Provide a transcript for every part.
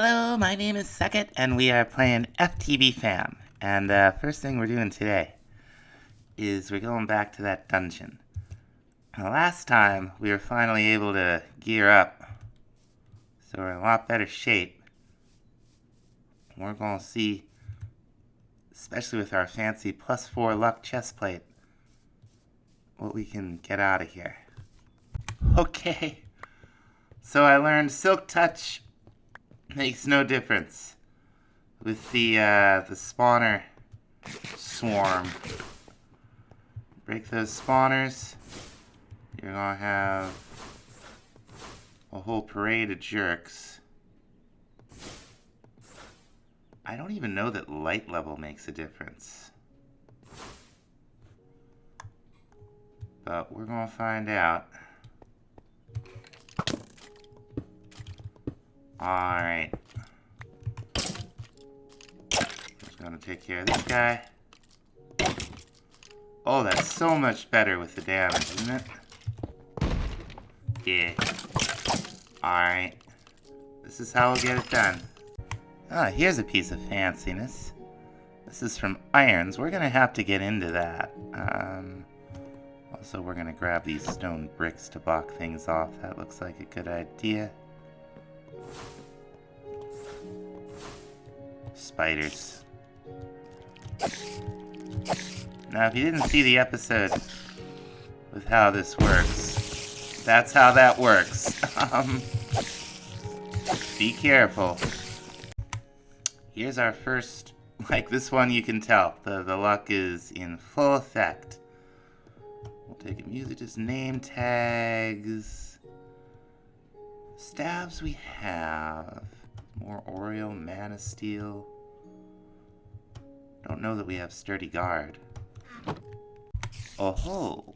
Hello, my name is Suckit, and we are playing FTB FAM. And the first thing we're doing today is we're going back to that dungeon. Now, last time, we were finally able to gear up, so we're in a lot better shape. We're going to see, especially with our fancy +4 luck chest plate, what we can get out of here. Okay, so I learned Silk Touch makes no difference with the spawner swarm. Break those spawners, you're gonna have a whole parade of jerks. I don't even know that light level makes a difference, but we're gonna find out. Alright. Just gonna take care of this guy. Oh, that's so much better with the damage, isn't it? Yeah. Alright. This is how we'll get it done. Ah, here's a piece of fanciness. This is from irons. We're gonna have to get into that. Also, we're gonna grab these stone bricks to block things off. That looks like a good idea. Spiders. Now, if you didn't see the episode with how this works, that's how that works. Be careful. Here's our first, like this one you can tell, the luck is in full effect. We'll take a music, just name tags. Stabs we have. More Oreo, Mana Steel. Don't know that we have Sturdy Guard. Oh ho!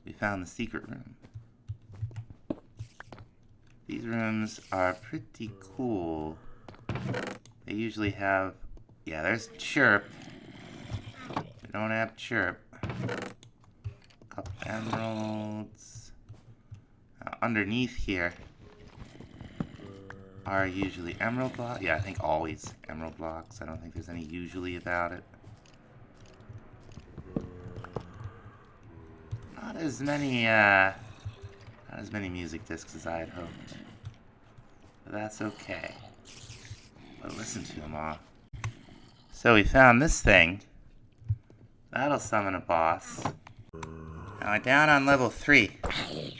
We found the secret room. These rooms are pretty cool. They usually have... yeah, there's Chirp. We don't have Chirp. Couple emeralds. Underneath here are usually emerald blocks. Yeah, I think always emerald blocks. I don't think there's any usually about it. Not as many music discs as I had hoped. But that's okay. But listen to them all. So we found this thing. That'll summon a boss. Now down on level 3.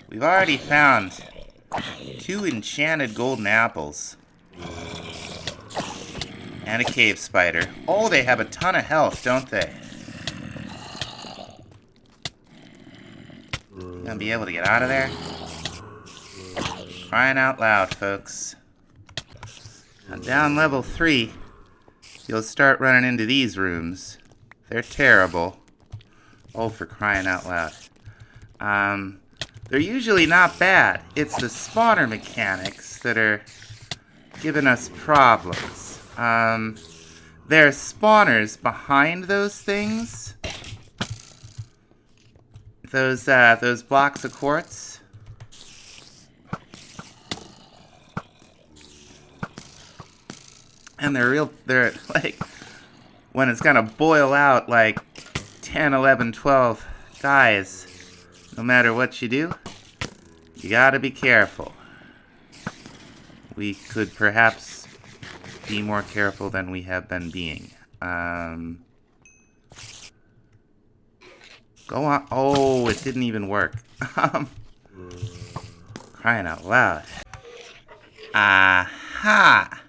We've already found 2 enchanted golden apples. And a cave spider. Oh, they have a ton of health, don't they? Gonna be able to get out of there? Crying out loud, folks. Now down level 3, you'll start running into these rooms. They're terrible. Oh, for crying out loud. They're usually not bad. It's the spawner mechanics that are giving us problems. There are spawners behind those things. Those blocks of quartz. And they're like, when it's gonna boil out like 10, 11, 12 guys, no matter what you do, you gotta be careful. We could perhaps be more careful than we have been being. Go on. Oh, it didn't even work. Crying out loud. Aha!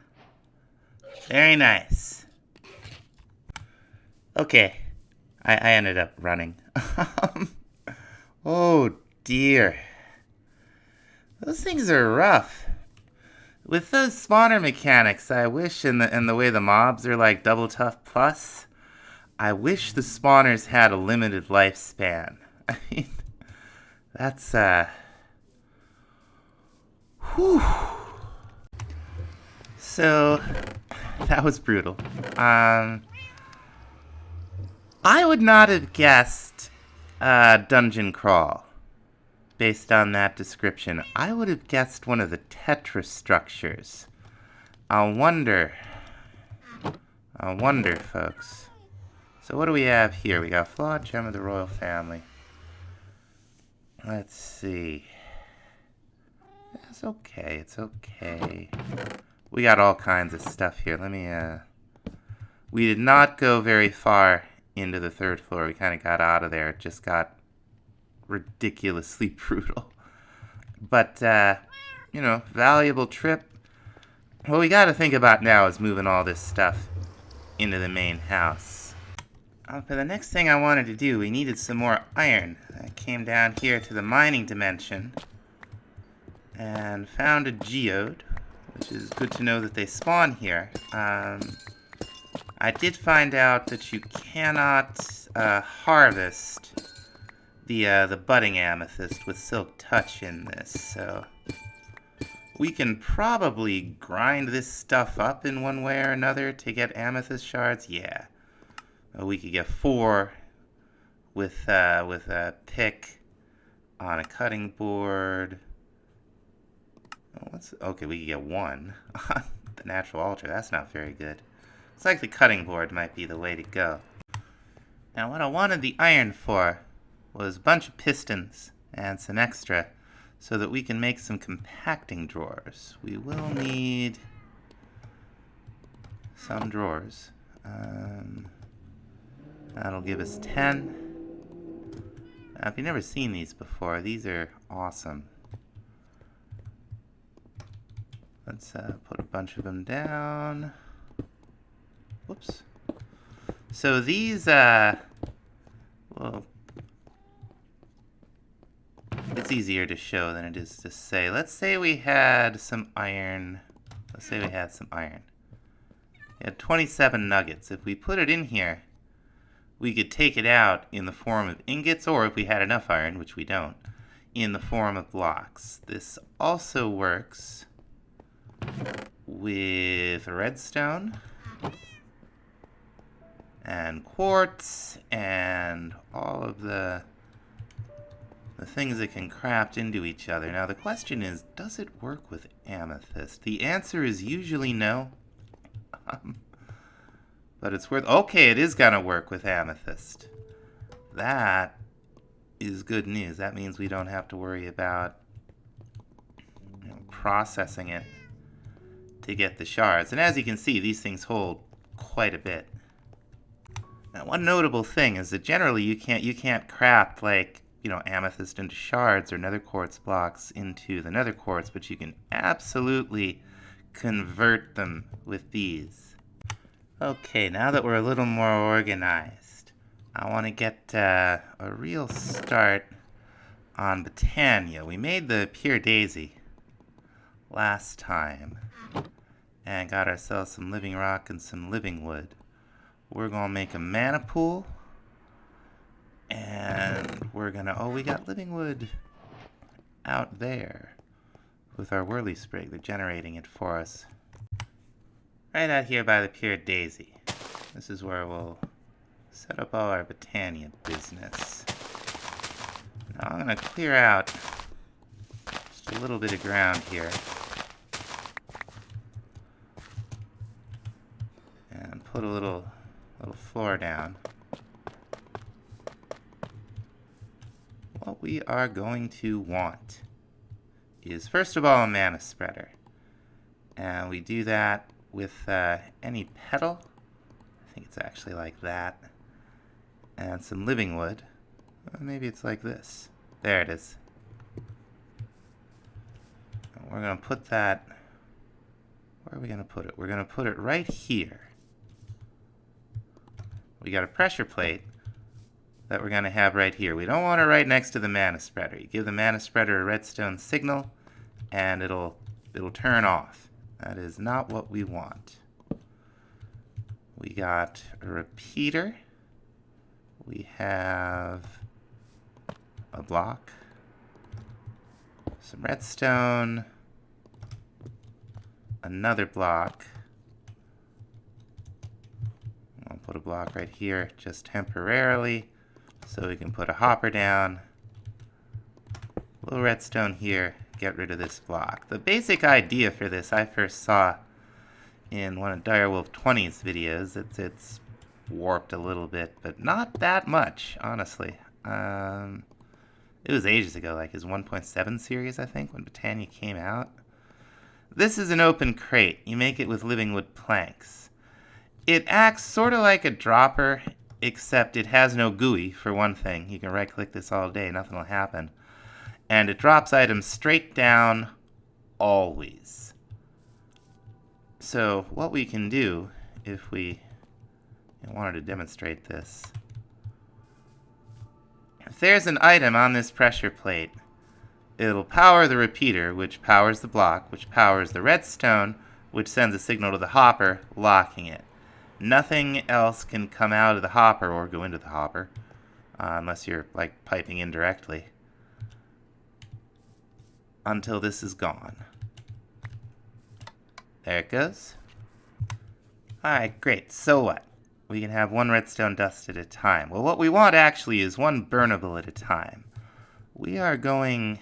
Very nice. Okay. I ended up running. Oh dear. Those things are rough. With those spawner mechanics, I wish in the way the mobs are like double tough plus, I wish the spawners had a limited lifespan. I mean, that's whew. So that was brutal. I would not have guessed dungeon crawl based on that description. I would have guessed one of the Tetra structures. I wonder, folks. So what do we have here? We got flawed gem of the royal family. Let's see. It's okay, it's okay. We got all kinds of stuff here. Let me, we did not go very far into the third floor. We kind of got out of there. It just got ridiculously brutal. But, you know, valuable trip. What we got to think about now is moving all this stuff into the main house. For the next thing I wanted to do, we needed some more iron. I came down here to the mining dimension and found a geode, which is good to know that they spawn here. I did find out that you cannot harvest the budding amethyst with silk touch in this, so we can probably grind this stuff up in one way or another to get amethyst shards. Yeah, we could get 4 with a pick on a cutting board. Okay, we could get 1 on the natural altar. That's not very good. It's like the cutting board might be the way to go. Now, what I wanted the iron for was a bunch of pistons and some extra so that we can make some compacting drawers. We will need some drawers. That'll give us 10. Now, if you've never seen these before, these are awesome. Let's put a bunch of them down. Whoops. So these, well, it's easier to show than it is to say. Let's say we had some iron. We had 27 nuggets. If we put it in here, we could take it out in the form of ingots, or if we had enough iron, which we don't, in the form of blocks. This also works with redstone and quartz and all of the things that can craft into each other. Now the question is, does it work with amethyst? The answer is usually no. But it's worth... Okay, it is gonna work with amethyst. That is good news. That means we don't have to worry about processing it to get the shards. And as you can see, these things hold quite a bit. Now, one notable thing is that generally you can't craft, like, you know, amethyst into shards or nether quartz blocks into the nether quartz, but you can absolutely convert them with these. Okay, now that we're a little more organized, I want to get a real start on Botania. We made the pure daisy last time and got ourselves some living rock and some living wood. We're gonna make a mana pool, and we're gonna... Oh, we got living wood out there with our whirly sprig. They're generating it for us right out here by the pure daisy. This is where we'll set up all our Botania business. Now I'm gonna clear out just a little bit of ground here and put a little floor down. What we are going to want is, first of all, a mana spreader. And we do that with any petal. I think it's actually like that. And some living wood. Maybe it's like this. There it is. And we're going to put that... Where are we going to put it? We're going to put it right here. We got a pressure plate that we're going to have right here. We don't want it right next to the mana spreader. You give the mana spreader a redstone signal and it'll turn off. That is not what we want. We got a repeater. We have a block, some redstone, another block. I'll put a block right here just temporarily so we can put a hopper down. little redstone here, get rid of this block. The basic idea for this I first saw in one of Direwolf 20's videos. It's warped a little bit, but not that much, honestly. It was ages ago, like his 1.7 series, I think, when Botania came out. This is an open crate. You make it with living wood planks. It acts sort of like a dropper, except it has no GUI, for one thing. You can right-click this all day, nothing will happen. And it drops items straight down, always. So what we can do, if we wanted to demonstrate this, if there's an item on this pressure plate, it'll power the repeater, which powers the block, which powers the redstone, which sends a signal to the hopper, locking it. Nothing else can come out of the hopper or go into the hopper, unless you're, like, piping in directly, until this is gone. There it goes. Alright, great. So what? We can have one redstone dust at a time. Well, what we want actually is one burnable at a time. We are going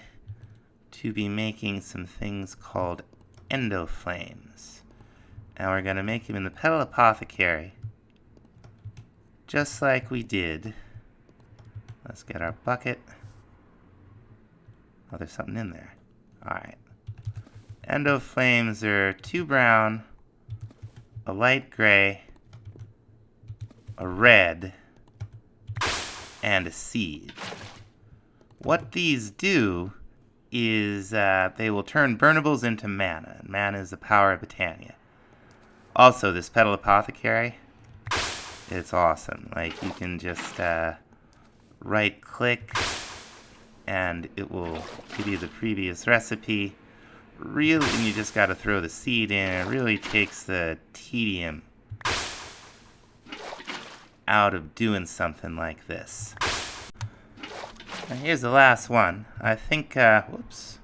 to be making some things called Endoflames. And we're going to make them in the Petal Apothecary, just like we did. Let's get our bucket. Oh, there's something in there. Alright. Endoflames are 2 brown, a light gray, a red, and a seed. What these do is they will turn burnables into mana, and mana is the power of Botania. Also, this Petal Apothecary, it's awesome. Like, you can just right-click, and it will give you the previous recipe. Really, and you just got to throw the seed in. It really takes the tedium out of doing something like this. Now here's the last one. I think, whoops.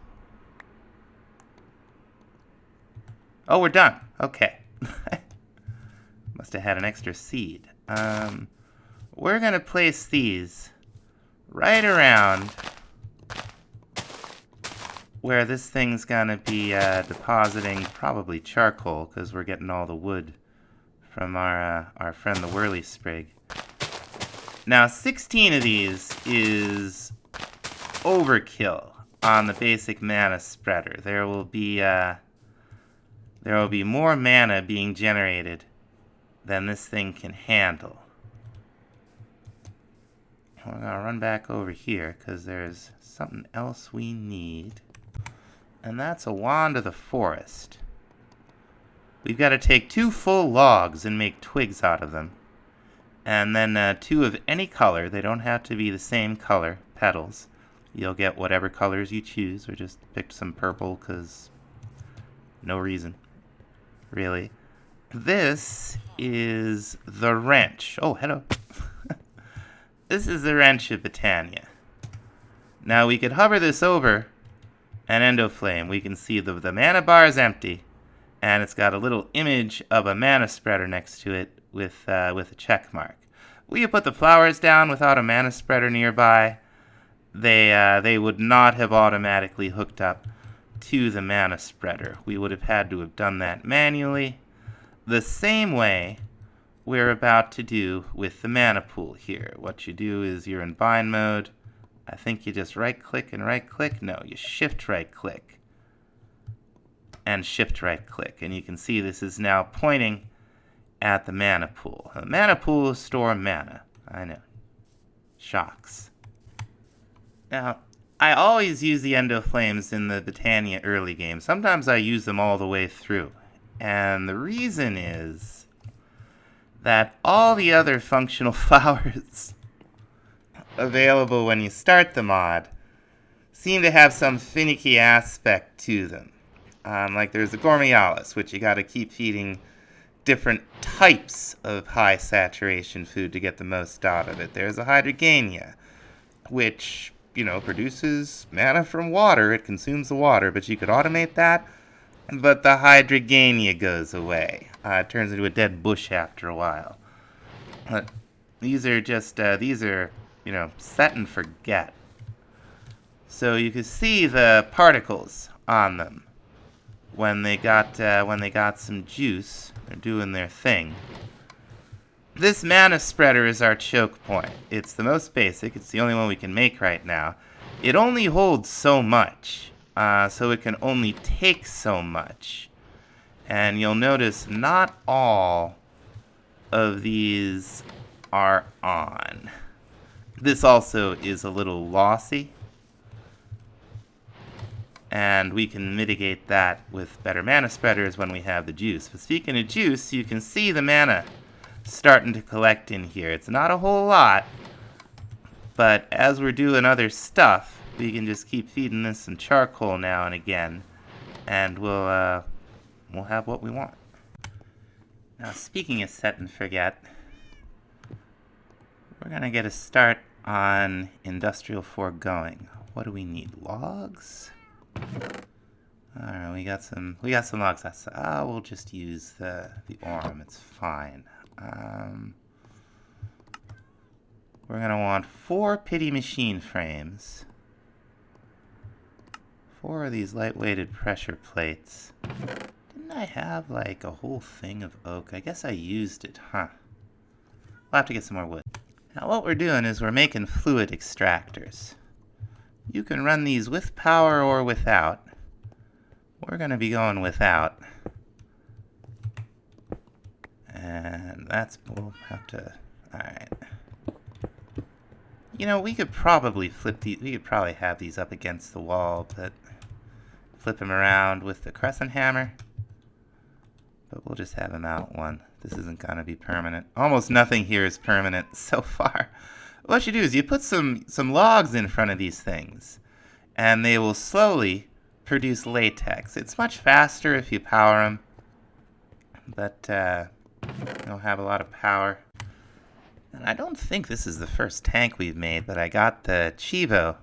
Oh, we're done. Okay. Must have had an extra seed. We're going to place these right around where this thing's going to be depositing probably charcoal, because we're getting all the wood from our friend the Whirly Sprig. Now, 16 of these is overkill on the basic mana spreader. There will be more mana being generated than this thing can handle. We're gonna run back over here because there's something else we need, and that's a wand of the forest. We've got to take 2 full logs and make twigs out of them. And then 2 of any color. They don't have to be the same color, petals. You'll get whatever colors you choose, or just pick some purple because no reason, really. This is the wrench. Oh, hello. This is the wrench of Botania. Now we could hover this over an Endoflame. We can see the mana bar is empty, and it's got a little image of a mana spreader next to it with a check mark. We could put the flowers down without a mana spreader nearby. They would not have automatically hooked up to the mana spreader. We would have had to have done that manually, the same way we're about to do with the mana pool here. What you do is you're in bind mode. I think you just right-click and right-click. No, you shift right-click and shift right-click. And you can see this is now pointing at the mana pool. The mana pool store mana. I know. Shocks. Now, I always use the Endoflames in the Botania early game. Sometimes I use them all the way through. And the reason is that all the other functional flowers available when you start the mod seem to have some finicky aspect to them. Like there's the Gormialis, which you got to keep feeding different types of high saturation food to get the most out of it. There's a Hydrogania, which, you know, produces mana from water. It consumes the water, but you could automate that. But the Hydrogania goes away. It turns into a dead bush after a while. These are just, you know, set and forget. So you can see the particles on them when they got some juice. They're doing their thing. This mana spreader is our choke point. It's the most basic. It's the only one we can make right now. It only holds so much, so it can only take so much. And you'll notice not all of these are on. This also is a little lossy, and we can mitigate that with better mana spreaders when we have the juice. But speaking of juice, you can see the mana starting to collect in here. It's not a whole lot, but as we're doing other stuff, we can just keep feeding this some charcoal now and again, and we'll have what we want. Now, speaking of set and forget, we're gonna get a start on industrial foregoing. What do we need? Logs? Alright, we got some logs. We'll just use the orm. It's fine. We're gonna want 4 pity machine frames, 4 of these lightweighted pressure plates. Didn't I have like a whole thing of oak? I guess I used it, huh? We'll have to get some more wood. Now what we're doing is we're making fluid extractors. You can run these with power or without. We're gonna be going without. And we'll have to, alright. You know, we could probably have these up against the wall, but flip them around with the crescent hammer. But we'll just have them out one. This isn't gonna be permanent. Almost nothing here is permanent so far. What you do is you put some logs in front of these things, and they will slowly produce latex. It's much faster if you power them, but you don't have a lot of power. And I don't think this is the first tank we've made, but I got the Chivo.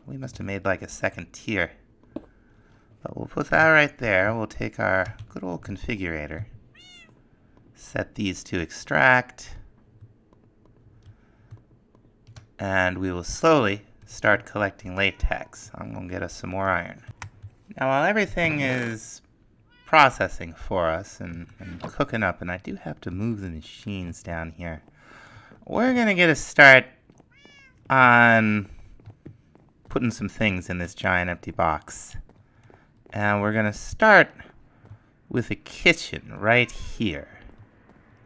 We must have made like a second tier. But we'll put that right there. We'll take our good old configurator, set these to extract, and we will slowly start collecting latex. I'm going to get us some more iron. Now while everything is processing for us and cooking up, and I do have to move the machines down here, we're going to get a start on putting some things in this giant empty box. And we're going to start with a kitchen right here.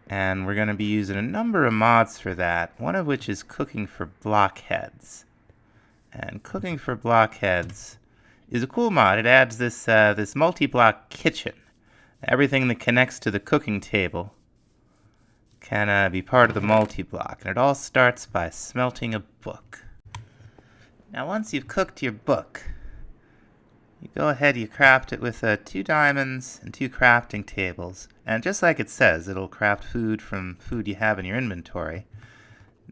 And we're going to be using a number of mods for that, one of which is cooking for blockheads. And cooking for blockheads is a cool mod. It adds this multi-block kitchen. Everything that connects to the cooking table can be part of the multi-block. And it all starts by smelting a book. Now once you've cooked your book, you go ahead, you craft it with 2 diamonds and 2 crafting tables. And just like it says, it'll craft food from food you have in your inventory.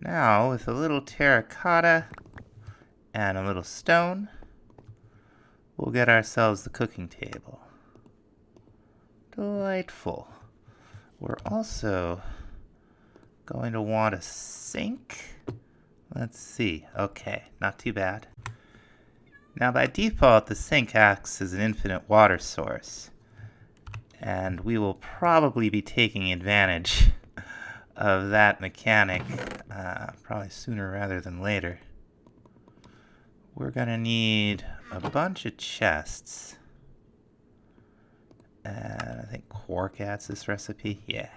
Now, with a little terracotta and a little stone, we'll get ourselves the cooking table. Delightful. We're also going to want a sink. Let's see. Okay, not too bad. Now by default, the sink acts as an infinite water source, and we will probably be taking advantage of that mechanic probably sooner rather than later. We're going to need a bunch of chests, and I think quark adds this recipe. Yeah.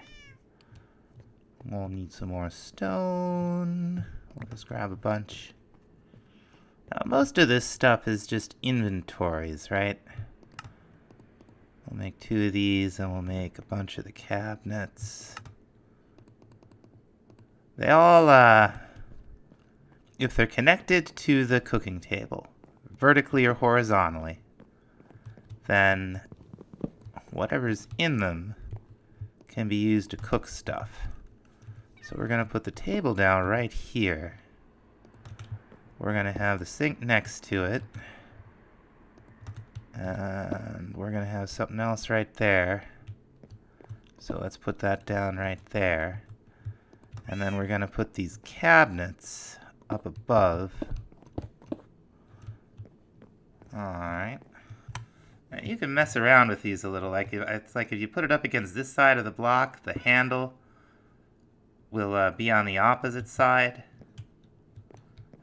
We'll need some more stone. We'll just grab a bunch. Now, most of this stuff is just inventories, right? We'll make 2 of these, and we'll make a bunch of the cabinets. They all, if they're connected to the cooking table, vertically or horizontally, then whatever's in them can be used to cook stuff. So we're going to put the table down right here. We're going to have the sink next to it. And we're going to have something else right there. So let's put that down right there. And then we're going to put these cabinets up above. Alright. You can mess around with these a little. It's like if you put it up against this side of the block, the handle will be on the opposite side.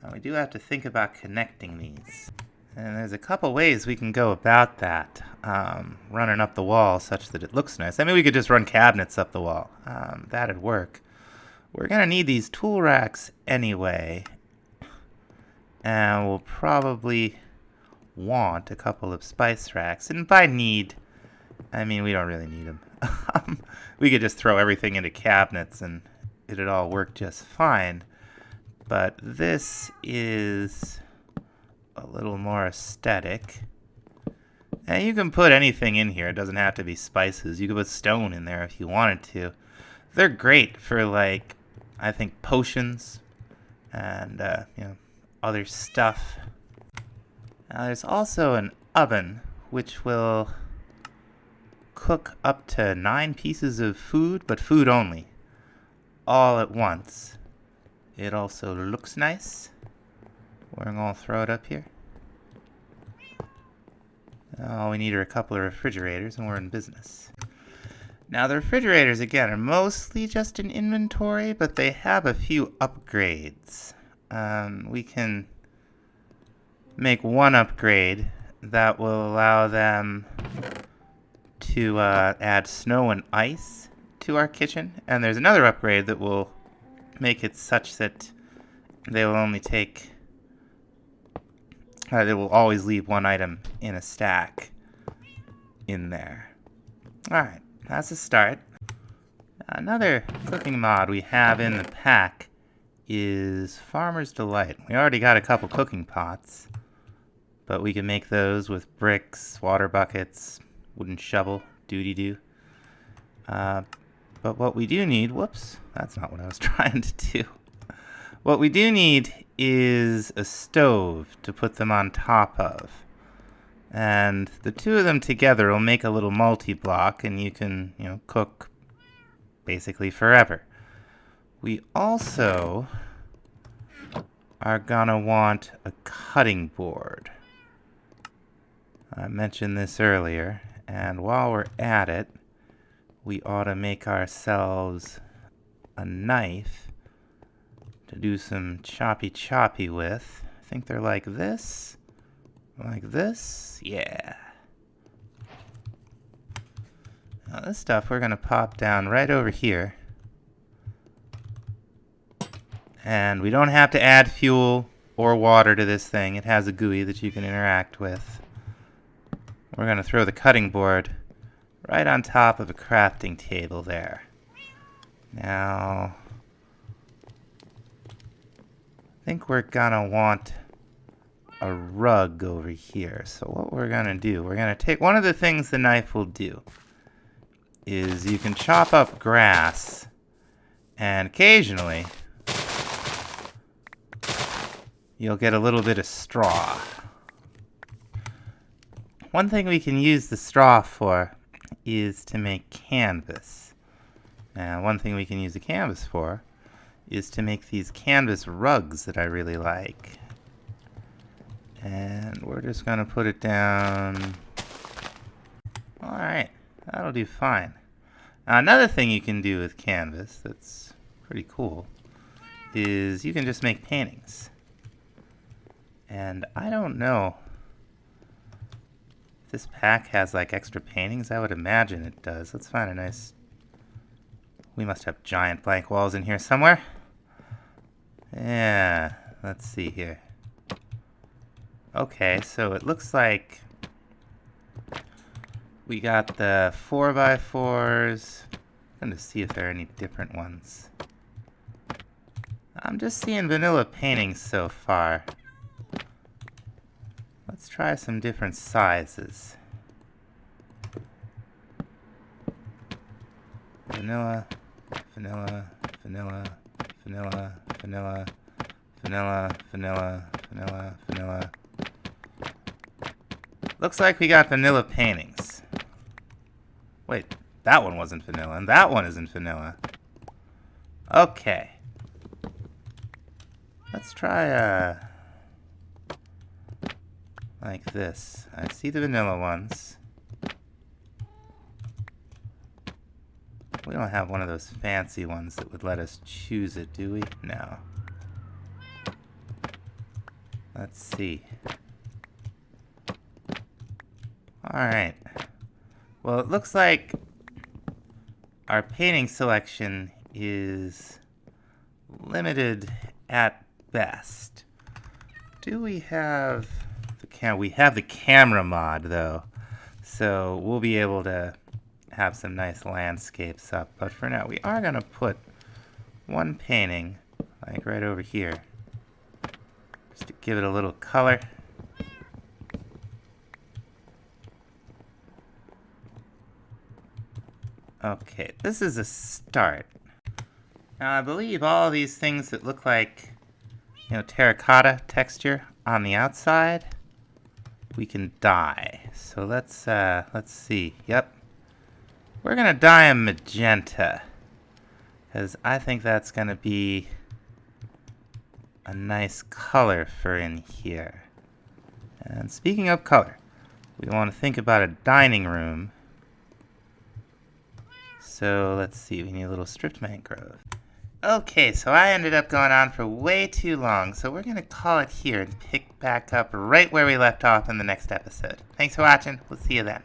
Now we do have to think about connecting these. And there's a couple ways we can go about that. Running up the wall such that it looks nice. I mean, we could just run cabinets up the wall. That'd work. We're going to need these tool racks anyway. And we'll probably want a couple of spice racks. And by need, I mean we don't really need them. We could just throw everything into cabinets and it'd all work just fine. But this is a little more aesthetic. And you can put anything in here. It doesn't have to be spices. You could put stone in there if you wanted to. They're great for, like, I think potions and other stuff. Now there's also an oven which will cook up to 9 pieces of food, but food only, all at once. It also looks nice. We're going to throw it up here. All we need are a couple of refrigerators and we're in business. Now the refrigerators, again, are mostly just an inventory, but they have a few upgrades. We can make one upgrade that will allow them to add snow and ice to our kitchen. And there's another upgrade that will make it such that they will only take... they will always leave one item in a stack in there. Alright, that's a start. Another cooking mod we have in the pack is Farmer's Delight. We already got a couple cooking pots, but we can make those with bricks, water buckets, wooden shovel, doody-doo. But what we do need, whoops, that's not what I was trying to do. What we do need is a stove to put them on top of. And the two of them together will make a little multi-block, and you can, cook basically forever. We also are gonna want a cutting board. I mentioned this earlier, and while we're at it, we ought to make ourselves a knife to do some choppy with. I think they're like this. Like this? Yeah. Now this stuff we're going to pop down right over here. And we don't have to add fuel or water to this thing. It has a GUI that you can interact with. We're going to throw the cutting board right on top of a crafting table there. Now, I think we're gonna want a rug over here. So what we're gonna do, we're gonna take one of the things the knife will do is you can chop up grass, and occasionally you'll get a little bit of straw. One thing we can use the straw for is to make canvas. Now, one thing we can use the canvas for is to make these canvas rugs that I really like. And we're just going to put it down. Alright, that'll do fine. Now, another thing you can do with canvas that's pretty cool is you can just make paintings. And I don't know if this pack has like extra paintings. I would imagine it does. Let's find a nice... We must have giant blank walls in here somewhere. Yeah, let's see here. Okay, so it looks like we got the 4x4s. I'm going to see if there are any different ones. I'm just seeing vanilla paintings so far. Let's try some different sizes. Vanilla, vanilla, vanilla, vanilla, vanilla, vanilla, vanilla, vanilla, vanilla. Looks like we got vanilla paintings. Wait, that one wasn't vanilla, and that one isn't vanilla. Okay. Let's try like this. I see the vanilla ones. We don't have one of those fancy ones that would let us choose it, do we? No. Let's see. Alright. Well, it looks like our painting selection is limited at best. Do we have the we have the camera mod though, so we'll be able to have some nice landscapes up. But for now, we are gonna put one painting like right over here, just to give it a little color. Okay, this is a start. Now I believe all these things that look like, terracotta texture on the outside, we can dye. So let's see. Yep. We're gonna dye them magenta, because I think that's gonna be a nice color for in here. And speaking of color, we want to think about a dining room. So let's see, we need a little stripped mangrove. Okay, so I ended up going on for way too long, so we're gonna call it here and pick back up right where we left off in the next episode. Thanks for watching, we'll see you then.